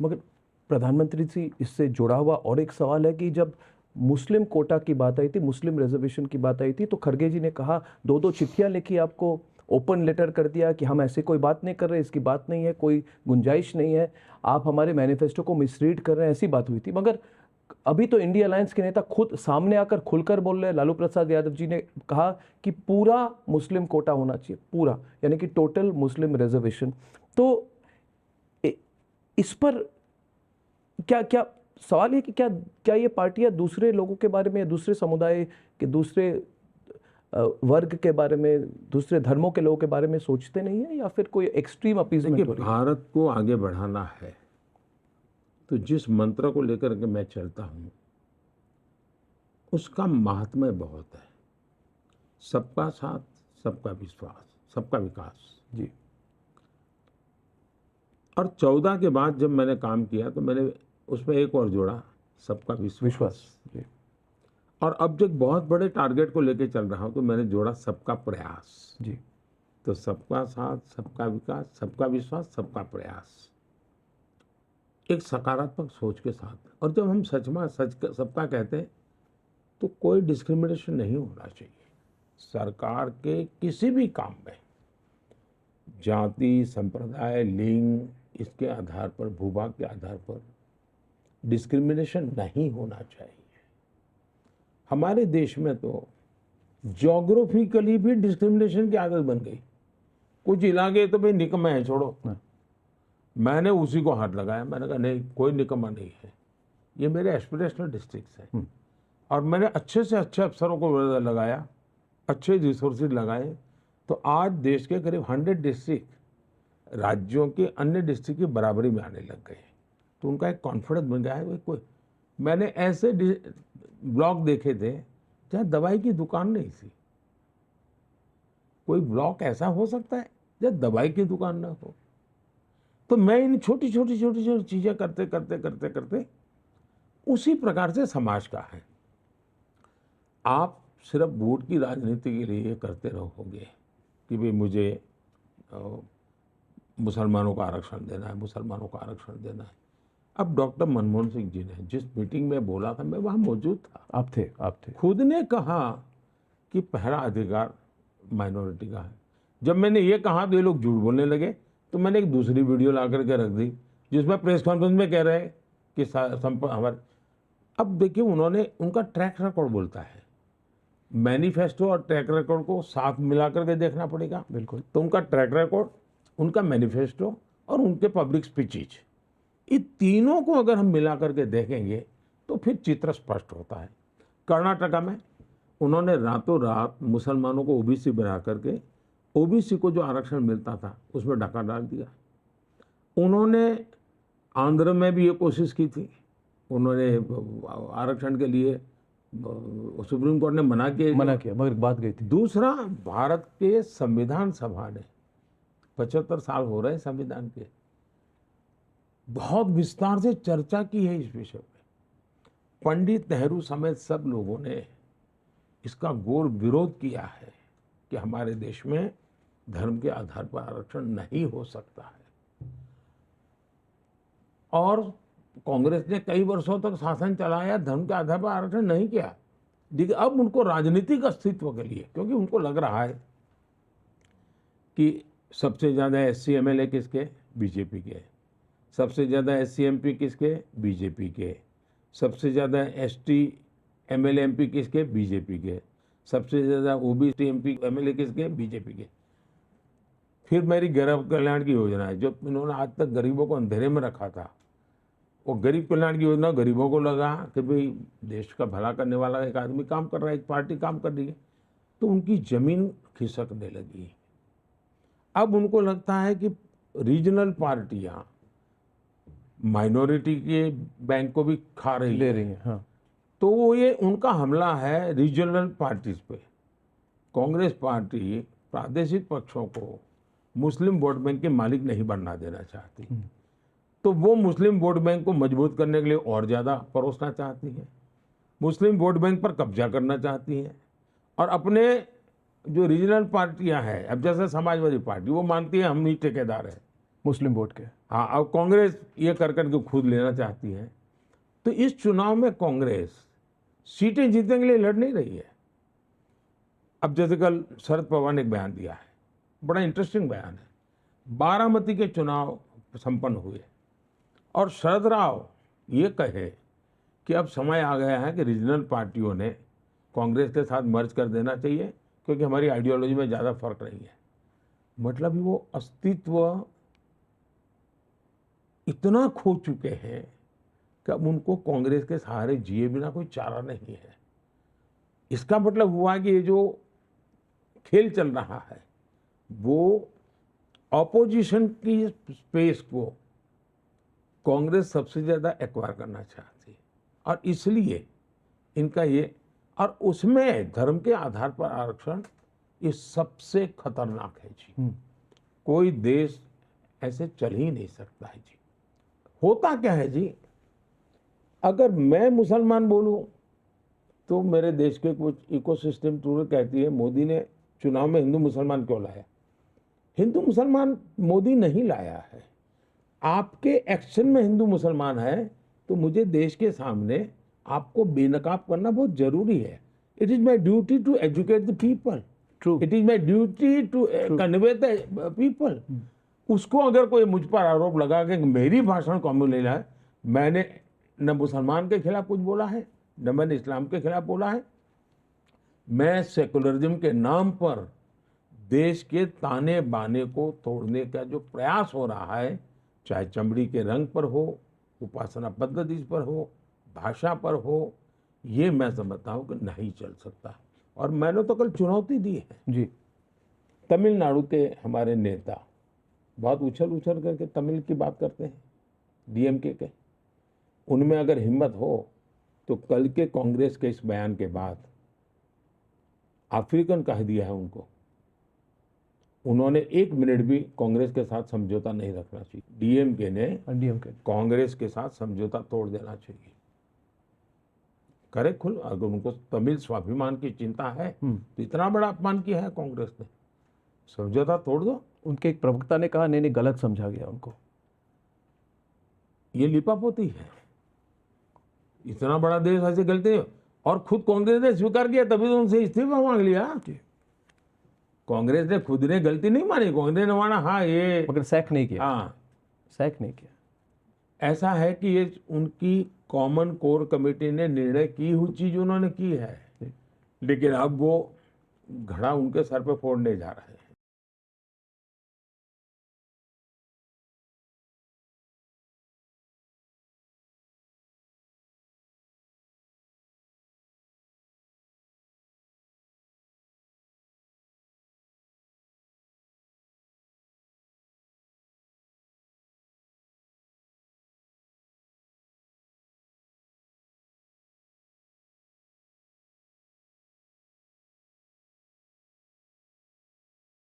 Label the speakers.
Speaker 1: मगर प्रधानमंत्री जी, इससे जुड़ा हुआ और एक सवाल है कि जब मुस्लिम कोटा की बात आई थी, मुस्लिम रिजर्वेशन की बात आई थी, तो खड़गे जी ने कहा, दो दो चिट्ठियां लिखी, आपको ओपन लेटर कर दिया कि हम ऐसे कोई बात नहीं कर रहे, इसकी बात नहीं है, कोई गुंजाइश नहीं है, आप हमारे मैनिफेस्टो को मिसरीड कर रहे हैं, ऐसी बात हुई थी। मगर अभी तो इंडिया अलायंस के नेता खुद सामने आकर खुलकर बोल रहे हैं। लालू प्रसाद यादव जी ने कहा कि पूरा मुस्लिम कोटा होना चाहिए, पूरा, यानी कि टोटल मुस्लिम रिजर्वेशन। तो इस पर क्या क्या सवाल है कि क्या क्या ये पार्टियां दूसरे लोगों के बारे में, दूसरे समुदाय के, दूसरे वर्ग के बारे में, दूसरे धर्मों के लोगों के बारे में सोचते नहीं है, या फिर कोई एक्सट्रीम अपीजमेंट हो रही है?
Speaker 2: भारत को आगे बढ़ाना है तो जिस मंत्र को लेकर के मैं चलता हूं उसका महात्म्य बहुत है। सबका साथ, सबका विश्वास, सबका विकास
Speaker 1: जी।
Speaker 2: और 14 के बाद जब मैंने काम किया तो मैंने उसमें एक और जोड़ा, सबका विश्वास।
Speaker 1: जी।
Speaker 2: और अब जब बहुत बड़े टारगेट को लेकर चल रहा हूं तो मैंने जोड़ा सबका प्रयास।
Speaker 1: जी।
Speaker 2: तो सबका साथ, सबका विकास, सबका विश्वास, सबका प्रयास, एक सकारात्मक सोच के साथ। और जब हम सबका कहते हैं तो कोई डिस्क्रिमिनेशन नहीं होना चाहिए। सरकार के किसी भी काम में जाति, संप्रदाय, लिंग, इसके आधार पर, भूभाग के आधार पर डिस्क्रिमिनेशन नहीं होना चाहिए। हमारे देश में तो ज्योग्राफिकली भी डिस्क्रिमिनेशन की आदत बन गई। कुछ इलाके तो भाई निकम्मे हैं, छोड़ो। मैंने उसी को हाथ लगाया, मैंने कहा नहीं, कोई निकम्मा नहीं है, ये मेरे एस्पिरेशनल डिस्ट्रिक्ट्स हैं। और मैंने अच्छे से अच्छे अफसरों को लगाया, अच्छे रिसोर्सेज लगाए, तो आज देश के करीब 100 डिस्ट्रिक्ट राज्यों के अन्य डिस्ट्रिक्ट की बराबरी में आने लग गए। तो उनका एक कॉन्फिडेंस बन गया है। कोई मैंने ऐसे ब्लॉक देखे थे जहाँ दवाई की दुकान नहीं थी। कोई ब्लॉक ऐसा हो सकता है जहाँ दवाई की दुकान ना हो? तो मैं इन छोटी छोटी चीज़ें करते करते करते करते उसी प्रकार से समाज का है। आप सिर्फ वोट की राजनीति के लिए करते रहोगे कि भाई मुझे मुसलमानों का आरक्षण देना है, मुसलमानों का आरक्षण देना है। अब डॉक्टर मनमोहन सिंह जी ने जिस मीटिंग में बोला था, मैं वहाँ मौजूद था।
Speaker 1: आप थे।
Speaker 2: खुद ने कहा कि पहला अधिकार माइनॉरिटी का है। जब मैंने ये कहा तो ये लोग झूठ बोलने लगे, तो मैंने एक दूसरी वीडियो ला करके रख दी जिसमें प्रेस कॉन्फ्रेंस में कह रहे हैं कि हमारे। अब देखिए, उनका ट्रैक रिकॉर्ड बोलता है। मैनिफेस्टो और ट्रैक रिकॉर्ड को साथ मिला करके देखना पड़ेगा।
Speaker 1: बिल्कुल।
Speaker 2: तो उनका ट्रैक रिकॉर्ड, उनका मैनिफेस्टो और उनके पब्लिक स्पीचेज, ये तीनों को अगर हम मिला करके देखेंगे तो फिर चित्र स्पष्ट होता है। कर्नाटका में उन्होंने रातों रात मुसलमानों को ओबीसी बना करके ओबीसी को जो आरक्षण मिलता था उसमें डाका डाल दिया। उन्होंने आंध्र में भी ये कोशिश की थी, उन्होंने आरक्षण के लिए, सुप्रीम कोर्ट ने मना किया,
Speaker 1: मगर बात गई थी।
Speaker 2: दूसरा, भारत के संविधान सभा ने 75 साल हो रहे संविधान के, बहुत विस्तार से चर्चा की है इस विषय में। पंडित नेहरू समेत सब लोगों ने इसका घोर विरोध किया है कि हमारे देश में धर्म के आधार पर आरक्षण नहीं हो सकता है। और कांग्रेस ने कई वर्षों तक शासन चलाया, धर्म के आधार पर आरक्षण नहीं किया। देखिए, अब उनको राजनीतिक अस्तित्व के लिए, क्योंकि उनको लग रहा है कि सबसे ज़्यादा एससी एमएलए किसके? बीजेपी के। सबसे ज़्यादा एससी एमपी किसके? बीजेपी के। सबसे ज़्यादा एसटी एमएलए एमपी किसके? बीजेपी के। सबसे ज़्यादा ओबीसी एमपी एमएलए किसके? बीजेपी के। फिर मेरी गरीब कल्याण की योजना है, जो इन्होंने आज तक गरीबों को अंधेरे में रखा था, वो गरीब कल्याण की योजना गरीबों को लगा कि भाई देश का भला करने वाला एक आदमी काम कर रहा है, एक पार्टी काम कर रही है, तो उनकी जमीन खिसकने लगी। अब उनको लगता है कि रीजनल पार्टियां माइनॉरिटी के बैंक को भी खा रही
Speaker 1: ले रही हैं। हाँ।
Speaker 2: तो वो ये उनका हमला है रीजनल पार्टीज पे। कांग्रेस पार्टी प्रादेशिक पक्षों को मुस्लिम वोट बैंक के मालिक नहीं बनना देना चाहती, तो वो मुस्लिम वोट बैंक को मजबूत करने के लिए और ज़्यादा परोसना चाहती है, मुस्लिम वोट बैंक पर कब्जा करना चाहती है। और अपने जो रीजनल पार्टियां हैं, अब जैसे समाजवादी पार्टी, वो मानती है हम ही ठेकेदार हैं,
Speaker 1: मुस्लिम वोट के।
Speaker 2: हाँ, अब कांग्रेस ये कर करके खुद लेना चाहती है। तो इस चुनाव में कांग्रेस सीटें जीतने के लिए लड़ नहीं रही है। अब जैसे कल शरद पवार ने एक बयान दिया है, बड़ा इंटरेस्टिंग बयान है। बारामती के चुनाव संपन्न हुए और शरद राव ये कहे कि अब समय आ गया है कि रीजनल पार्टियों ने कांग्रेस के साथ मर्ज कर देना चाहिए, क्योंकि हमारी आइडियोलॉजी में ज़्यादा फर्क नहीं है। मतलब वो अस्तित्व इतना खो चुके हैं कि अब उनको कांग्रेस के सहारे जिए बिना कोई चारा नहीं है। इसका मतलब हुआ कि ये जो खेल चल रहा है वो ऑपोजिशन की स्पेस को कांग्रेस सबसे ज़्यादा एक्वायर करना चाहती है, और इसलिए इनका ये, और उसमें धर्म के आधार पर आरक्षण ये सबसे खतरनाक है जी। कोई देश ऐसे चल ही नहीं सकता है जी। होता क्या है जी, अगर मैं मुसलमान बोलूं तो मेरे देश के कुछ इकोसिस्टम टूर कहती है मोदी ने चुनाव में हिंदू मुसलमान क्यों लाया। हिंदू मुसलमान मोदी नहीं लाया है, आपके एक्शन में हिंदू मुसलमान है, तो मुझे देश के सामने आपको बेनकाब करना बहुत जरूरी है। It is my duty to educate the people,
Speaker 1: true.
Speaker 2: It is my duty to convey the people. उसको अगर कोई मुझ पर आरोप लगा कि मेरी भाषण कॉम्युनल है, मैंने न मुसलमान के खिलाफ कुछ बोला है, न मैंने इस्लाम के खिलाफ बोला है। मैं सेकुलरिज्म के नाम पर देश के ताने बाने को तोड़ने का जो प्रयास हो रहा है, चाहे चमड़ी के रंग पर हो, उपासना पद्धति पर हो, भाषा पर हो, ये मैं समझता हूँ कि नहीं चल सकता। और मैंने तो कल चुनौती दी है
Speaker 1: जी।
Speaker 2: तमिलनाडु के हमारे नेता बहुत उछल उछल करके तमिल की बात करते हैं, डीएमके के। उनमें अगर हिम्मत हो तो कल के कांग्रेस के इस बयान के बाद अफ्रीकन कह दिया है उनको, उन्होंने 1 मिनट भी कांग्रेस के साथ समझौता नहीं रखना चाहिए। डीएमके ने कांग्रेस के साथ समझौता तोड़ देना चाहिए। करे खुल, अगर उनको तमिल स्वाभिमान की चिंता है तो इतना बड़ा अपमान किया है कांग्रेस ने, समझौता तोड़ दो।
Speaker 1: उनके एक प्रवक्ता ने कहा नहीं गलत समझा गया उनको।
Speaker 2: ये लिपापोती है, इतना बड़ा देश ऐसे गलती नहीं। और खुद कांग्रेस ने स्वीकार किया, तभी तो उनसे इस्तीफा मांग लिया। कांग्रेस ने खुद ने गलती नहीं मानी, कांग्रेस ने माना हाँ ये,
Speaker 1: मगर सैक नहीं किया।
Speaker 2: हाँ,
Speaker 1: सैक नहीं किया।
Speaker 2: ऐसा है कि ये उनकी कॉमन कोर कमेटी ने निर्णय की हुई चीज उन्होंने की है, लेकिन अब वो घड़ा उनके सर पे फोड़ने जा रहे हैं।